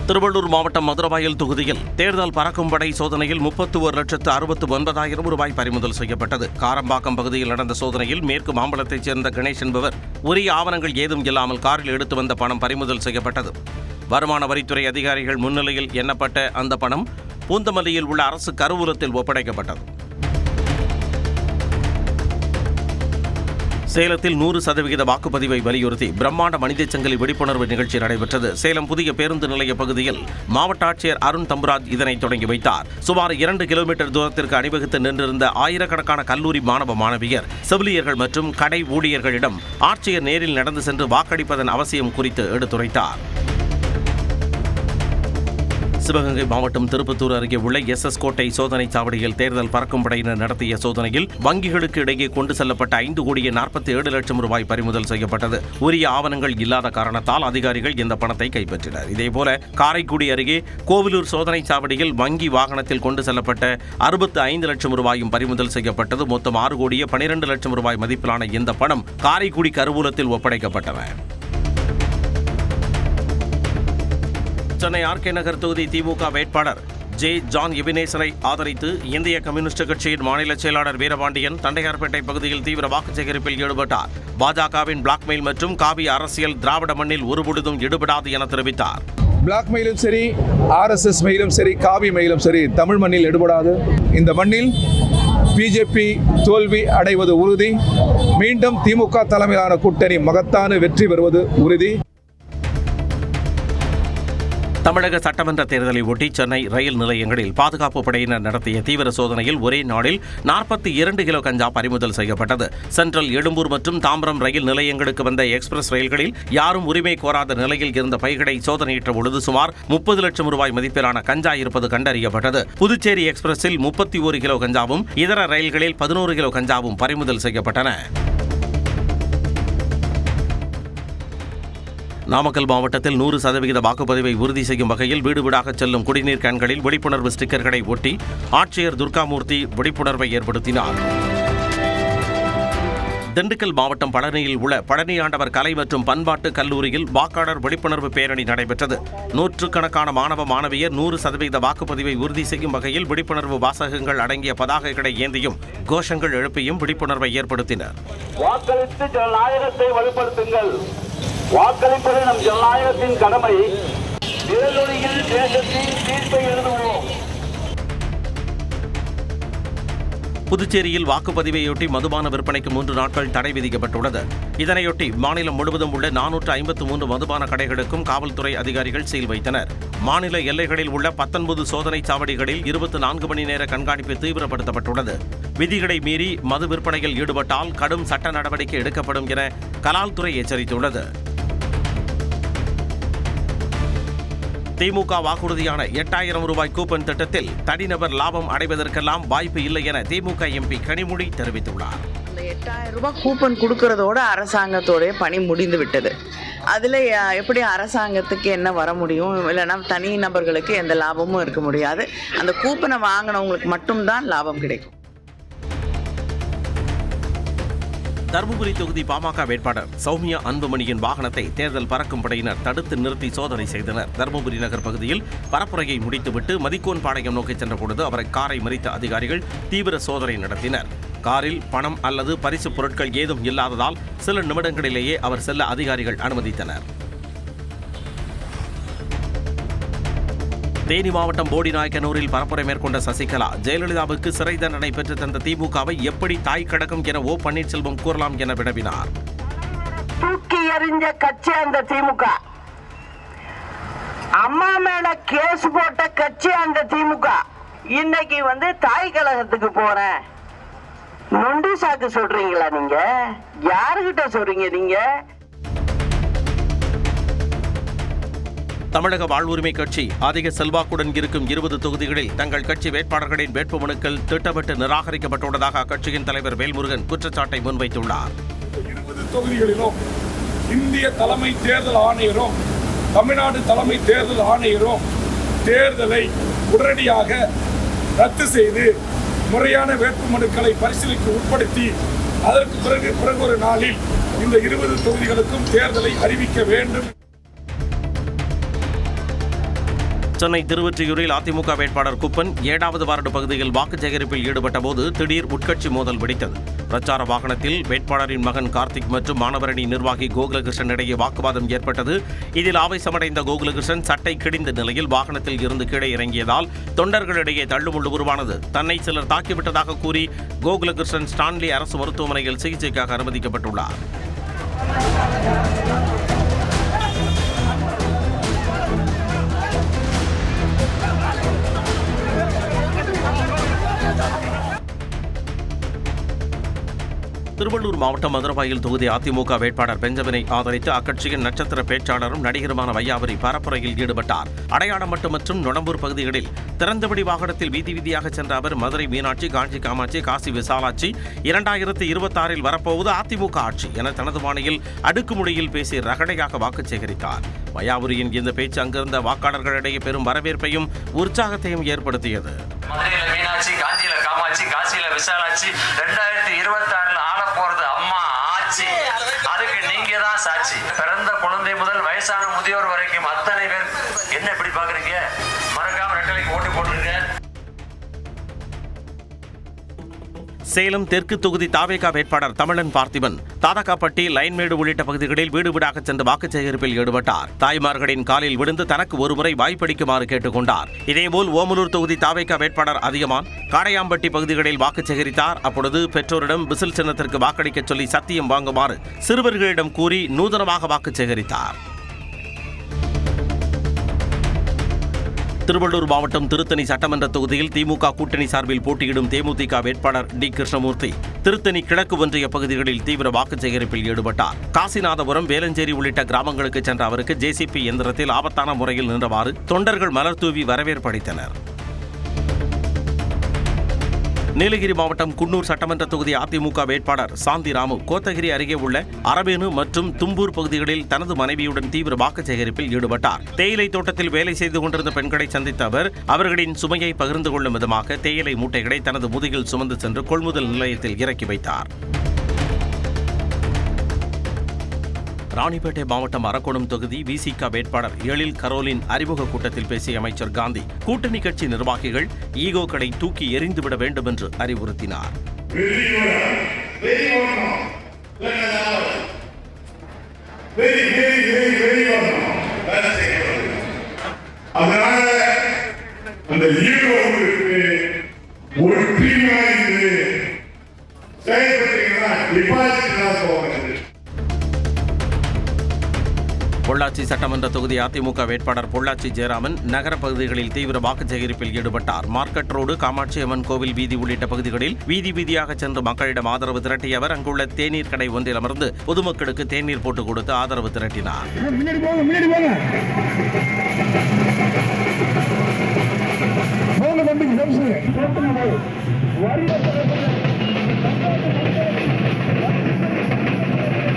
திருவள்ளூர் மாவட்டம் மதுரவாயல் தொகுதியில் தேர்தல் பறக்கும் படை சோதனையில் 31,69,000 ரூபாய் பறிமுதல் செய்யப்பட்டது. காரம்பாக்கம் பகுதியில் நடந்த சோதனையில் மேற்கு மாம்பலத்தைச் சேர்ந்த கணேஷ் என்பவர் உரிய ஆவணங்கள் ஏதும் இல்லாமல் காரில் எடுத்து வந்த பணம் பறிமுதல் செய்யப்பட்டது. வருமான வரித்துறை அதிகாரிகள் முன்னிலையில் எண்ணப்பட்ட அந்த பணம் பூந்தமல்லியில் உள்ள அரசு கருவூலத்தில் ஒப்படைக்கப்பட்டது. சேலத்தில் 100% வாக்குப்பதிவை வலியுறுத்தி பிரம்மாண்ட மனித சங்கிலி விழிப்புணர்வு நிகழ்ச்சி நடைபெற்றது. சேலம் புதிய பேருந்து நிலைய பகுதியில் மாவட்ட ஆட்சியர் அருண் தம்புராஜ் இதனை தொடங்கி வைத்தார். சுமார் 2 கிலோமீட்டர் தூரத்திற்கு அணிவகுத்து நின்றிருந்த ஆயிரக்கணக்கான கல்லூரி மாணவ மாணவியர், செவிலியர்கள் மற்றும் கடை ஊழியர்களிடம் ஆட்சியர் நேரில் நடந்து சென்று வாக்களிப்பதன் அவசியம் குறித்து எடுத்துரைத்தார். சிவகங்கை மாவட்டம் திருப்பத்தூர் அருகே உள்ள SS கோட்டை சோதனை சாவடியில் தேர்தல் பறக்கும் படையினர் நடத்திய சோதனையில் வங்கிகளுக்கு இடையே கொண்டு செல்லப்பட்ட 5,47,00,000 ரூபாய் பறிமுதல் செய்யப்பட்டது. உரிய ஆவணங்கள் இல்லாத காரணத்தால் அதிகாரிகள் இந்த பணத்தை கைப்பற்றினர். இதேபோல காரைக்குடி அருகே கோவிலூர் சோதனை சாவடியில் வங்கி வாகனத்தில் கொண்டு செல்லப்பட்ட 65 லட்சம் ரூபாயும் பறிமுதல் செய்யப்பட்டது. மொத்தம் 6,12,00,000 ரூபாய் மதிப்பிலான இந்த பணம் காரைக்குடி கருவூலத்தில் ஒப்படைக்கப்பட்டன. சென்னை RK நகர் தொகுதி திமுக வேட்பாளர் ஜான் எபினேசரை ஆதரித்து இந்திய கம்யூனிஸ்ட் கட்சியின் மாநில செயலாளர் வீரபாண்டியன் தண்டையார்பேட்டை பகுதியில் தீவிர வாக்கு சேகரிப்பில் ஈடுபட்டார். பாஜகவின் பிளாக்மெயில் மற்றும் காவி அரசியல் திராவிட மண்ணில் ஒருபொழுதும் ஈடுபடாது என தெரிவித்தார். பிளாக்மெயிலும் சரி, RSS மெயிலும் சரி, காவி மெயிலும் சரி, தமிழ் மண்ணில் ஈடுபடாது. இந்த மண்ணில் பிஜேபி தோல்வி அடைவது உறுதி. மீண்டும் திமுக தலைமையிலான கூட்டணி மகத்தான வெற்றி பெறுவது உறுதி. தமிழக சட்டமன்ற தேர்தலை ஒட்டி சென்னை ரயில் நிலையங்களில் பாதுகாப்பு படையினர் நடத்திய தீவிர சோதனையில் ஒரே நாளில் 42 கிலோ கஞ்சா பறிமுதல் செய்யப்பட்டது. சென்ட்ரல், எழும்பூர் மற்றும் தாம்பரம் ரயில் நிலையங்களுக்கு வந்த எக்ஸ்பிரஸ் ரயில்களில் யாரும் உரிமை கோராத நிலையில் இருந்த பைகளை சோதனையிட்ட பொழுது சுமார் 30 லட்சம் ரூபாய் மதிப்பிலான கஞ்சா இருப்பது கண்டறியப்பட்டது. புதுச்சேரி எக்ஸ்பிரஸில் 31 கிலோ கஞ்சாவும் இதர ரயில்களில் 11 கிலோ கஞ்சாவும் பறிமுதல் செய்யப்பட்டன. நாமக்கல் மாவட்டத்தில் 100% வாக்குப்பதிவை உறுதி செய்யும் வகையில் வீடு வீடாக செல்லும் குடிநீர் கேன்களில் விழிப்புணர்வு ஸ்டிக்கர்களை ஒட்டி ஆட்சியர் துர்காமூர்த்தி விழிப்புணர்வை ஏற்படுத்தினார். திண்டுக்கல் மாவட்டம் பழனியில் உள்ள பழனி ஆண்டவர் கலை மற்றும் பண்பாட்டு கல்லூரியில் வாக்காளர் விழிப்புணர்வு பேரணி நடைபெற்றது. நூற்றுக்கணக்கான மாணவ மாணவியர் 100% வாக்குப்பதிவை உறுதி செய்யும் வகையில் விழிப்புணர்வு வாசகங்கள் அடங்கிய பதாகைகளை ஏந்தியும் கோஷங்கள் எழுப்பியும் விழிப்புணர்வை ஏற்படுத்தினர். வாக்களித்து ஜனநாயகத்தை வலுப்படுத்துங்கள். வாக்களிப்பது நம் ஜனநாயகத்தின் கடமை. விரலொலியில் தேசத்தின் தீர்ப்பை எழுதுவோம். புதுச்சேரியில் வாக்குப்பதிவையொட்டி மதுபான விற்பனைக்கு 3 நாட்கள் தடை விதிக்கப்பட்டுள்ளது. இதனையொட்டி மாநிலம் முழுவதும் உள்ள 453 மதுபான கடைகளுக்கும் காவல்துறை அதிகாரிகள் சீல் வைத்தனர். மாநில எல்லைகளில் உள்ள 19 சோதனை சாவடிகளில் 24 மணி நேர கண்காணிப்பு தீவிரப்படுத்தப்பட்டுள்ளது. விதிகளை மீறி மது விற்பனையில் ஈடுபட்டால் கடும் சட்ட நடவடிக்கை எடுக்கப்படும் என கலால்துறை எச்சரித்துள்ளது. திமுக வாக்குறுதியான 8,000 ரூபாய் கூப்பன் திட்டத்தில் தனிநபர் லாபம் அடைவதற்கெல்லாம் வாய்ப்பு இல்லை என திமுக MP கனிமொழி தெரிவித்துள்ளார். அந்த 8,000 ரூபாய் கூப்பன் கொடுக்கறதோட அரசாங்கத்தோடைய பணி முடிந்து விட்டது. அதில் எப்படி அரசாங்கத்துக்கு என்ன வர முடியும்? இல்லைன்னா தனி நபர்களுக்கு எந்த லாபமும் இருக்க முடியாது. அந்த கூப்பனை வாங்கினவங்களுக்கு மட்டும்தான் லாபம் கிடைக்கும். தருமபுரி தொகுதி பாமக வேட்பாளர் சௌமியா அன்புமணியின் வாகனத்தை தேர்தல் பறக்கும் படையினர் தடுத்து நிறுத்தி சோதனை செய்தனர். தருமபுரி நகர் பகுதியில் பரப்புரையை முடித்துவிட்டு மதிக்கோன் பாளையம் நோக்கி சென்றபொழுது அவரை காரை மறித்த அதிகாரிகள் தீவிர சோதனை நடத்தினர். காரில் பணம் அல்லது பரிசு பொருட்கள் ஏதும் இல்லாததால் சில நிமிடங்களிலேயே அவர் செல்ல அதிகாரிகள் அனுமதித்தனர். தேனி மாவட்டம் போடிநாயக்கனூரில் பரப்புரை மேற்கொண்ட சசிகலா, ஜெயலலிதாவுக்கு சிறை தண்டனை பெற்று தந்த திமுகவை எப்படி தாய் கடக்கும் என O பன்னீர்செல்வம் கூறலாம் என வினவினார். தூக்கி எறிஞ்ச கட்சி அந்த திமுக. அம்மா மேல கேஸ் போட்ட கட்சி அந்த திமுக. இன்னைக்கு தாய் கழகத்துக்கு போறேன் நொண்டி சாக்கு சொல்றீங்களா? நீங்க யாருகிட்ட சொல்றீங்க? நீங்க தமிழக வாழ்வுரிமை கட்சி அதிக செல்வாக்குடன் இருக்கும் 20 தொகுதிகளில் தங்கள் கட்சி வேட்பாளர்களின் வேட்புமனுக்கள் திட்டமிட்டு நிராகரிக்கப்பட்டுள்ளதாக அக்கட்சியின் தலைவர் வேல்முருகன் குற்றச்சாட்டை முன்வைத்துள்ளார். 20 தொகுதிகளிலும் இந்திய தலைமை தேர்தல் ஆணையரும் தமிழ்நாடு தலைமை தேர்தல் ஆணையரும் தேர்தலை உடனடியாக ரத்து செய்து முறையான வேட்புமனுக்களை பரிசீலிக்க உட்படுத்தி அதற்கு பிறகு ஒரு நாளில் இந்த 20 தொகுதிகளுக்கும் தேர்தலை அறிவிக்க வேண்டும். சென்னை திருவொற்றியூரில் அதிமுக வேட்பாளர் குப்பன் 7வது வார்டு பகுதியில் வாக்கு சேகரிப்பில் ஈடுபட்ட போது திடீர் உட்கட்சி மோதல் வெடித்தது. பிரச்சார வாகனத்தில் வேட்பாளரின் மகன் கார்த்திக் மற்றும் மாணவரணி நிர்வாகி கோகுலகிருஷ்ணன் இடையே வாக்குவாதம் ஏற்பட்டது. இதில் ஆவேசமடைந்த கோகுலகிருஷ்ணன் சட்டை கிழிந்த நிலையில் வாகனத்தில் இருந்து கீழே இறங்கியதால் தொண்டர்களிடையே தள்ளுமுள்ளு உருவானது. தன்னை சிலர் தாக்கிவிட்டதாக கூறி கோகுலகிருஷ்ணன் ஸ்டான்லி அரசு மருத்துவமனையில் சிகிச்சைக்காக அனுமதிக்கப்பட்டுள்ளார். திருவள்ளூர் மாவட்டம் மதுரவாயில் தொகுதி அதிமுக வேட்பாளர் பெஞ்சமினை ஆதரித்து அக்கட்சியின் நட்சத்திர பேச்சாளரும் நடிகருமான வையாபுரி பரப்புரையில் ஈடுபட்டார். அடையாளமட்டு மற்றும் நொளம்பூர் பகுதிகளில் திறந்தவெளி வாகனத்தில் வீதி வீதியாக சென்ற அவர் மதுரை மீனாட்சி, காஞ்சி காமாட்சி, காசி விசாலாட்சி 2026 வரப்போவது அதிமுக ஆட்சி என தனது பாணியில் அடுக்குமுடியில் பேசி ரகடையாக வாக்கு சேகரித்தார். வையாபுரியின் இந்த பேச்சு அங்கிருந்த வாக்காளர்களிடையே பெரும் வரவேற்பையும் உற்சாகத்தையும் ஏற்படுத்தியது. மதுரையில மீனாட்சி, காஞ்சியில காமாட்சி, காசியில விசாலாட்சி 2026 ஆள போறது அம்மா ஆட்சி. அதுக்கு நீங்க தான் சாட்சி. பிறந்த குழந்தை முதல் வயசான முதியோர் வரைக்கும் அத்தனை பேர் என்ன இப்படி பாக்குறீங்க? மறக்காம ரெட்டலைக்கு ஓட்டு போட்டுருங்க. சேலம் தெற்கு தொகுதி தாவேகா வேட்பாளர் தமிழன் பார்த்திபன் தாதகாப்பட்டி, லைன்மேடு உள்ளிட்ட பகுதிகளில் வீடு வீடாக சென்று வாக்கு சேகரிப்பில் ஈடுபட்டார். தாய்மார்களின் காலில் விழுந்து தனக்கு ஒருமுறை வாய்ப்பளிக்குமாறு கேட்டுக் கொண்டார். இதேபோல் ஓமலூர் தொகுதி தாவேகா வேட்பாளர் அதிகமான் காடையாம்பட்டி பகுதிகளில் வாக்கு சேகரித்தார். அப்பொழுது பெற்றோரிடம் விசில் சின்னத்திற்கு வாக்களிக்க சொல்லி சத்தியம் வாங்குமாறு சிறுவர்களிடம் கூறி நூதனமாக வாக்கு சேகரித்தார். திருவள்ளூர் மாவட்டம் திருத்தணி சட்டமன்ற தொகுதியில் திமுக கூட்டணி சார்பில் போட்டியிடும் தேமுதிக வேட்பாளர் டி கிருஷ்ணமூர்த்தி திருத்தணி கிழக்கு ஒன்றிய பகுதிகளில் தீவிர வாக்கு சேகரிப்பில் ஈடுபட்டார். காசிநாதபுரம், வேலஞ்சேரி உள்ளிட்ட கிராமங்களுக்கு சென்ற அவருக்கு ஜேசிபி எந்திரத்தில் ஆபத்தான முறையில் நின்றவாறு தொண்டர்கள் மலர் தூவி வரவேற்பு அளித்தனர். நீலகிரி மாவட்டம் குன்னூர் சட்டமன்ற தொகுதி அதிமுக வேட்பாளர் சாந்தி ராமு கோத்தகிரி அருகே உள்ள அரபேனு மற்றும் தும்பூர் பகுதிகளில் தனது மனைவியுடன் தீவிர வாக்கு சேகரிப்பில் ஈடுபட்டார். தேயிலை தோட்டத்தில் வேலை செய்து கொண்டிருந்த பெண்களை சந்தித்த அவர் அவர்களின் சுமையை பகிர்ந்து கொள்ளும் விதமாக தேயிலை மூட்டைகளை தனது முதுகில் சுமந்து சென்று கொள்முதல் நிலையத்தில் இறக்கி வைத்தார். ராணிப்பேட்டை மாவட்டம் அரக்கோணம் தொகுதி விசிக வேட்பாளர் எழில் கரோலின் அறிமுக கூட்டத்தில் பேசிய அமைச்சர் காந்தி கூட்டணி கட்சி நிர்வாகிகள் ஈகோக்களை தூக்கி எறிந்துவிட வேண்டும் என்று அறிவுறுத்தினார். பொள்ளாச்சி சட்டமன்ற தொகுதி அதிமுக வேட்பாளர் பொள்ளாச்சி ஜெயராமன் நகர பகுதிகளில் தீவிர வாக்கு சேகரிப்பில் ஈடுபட்டார். மார்க்கெட் ரோடு, காமாட்சி அம்மன் கோவில் வீதி உள்ளிட்ட பகுதிகளில் வீதி வீதியாக சென்று மக்களிடம் ஆதரவு திரட்டிய அவர் அங்குள்ள தேநீர் கடை ஒன்றில் அமர்ந்து பொதுமக்களுக்கு தேநீர் போட்டுக் கொடுத்து ஆதரவு திரட்டினார். போங்க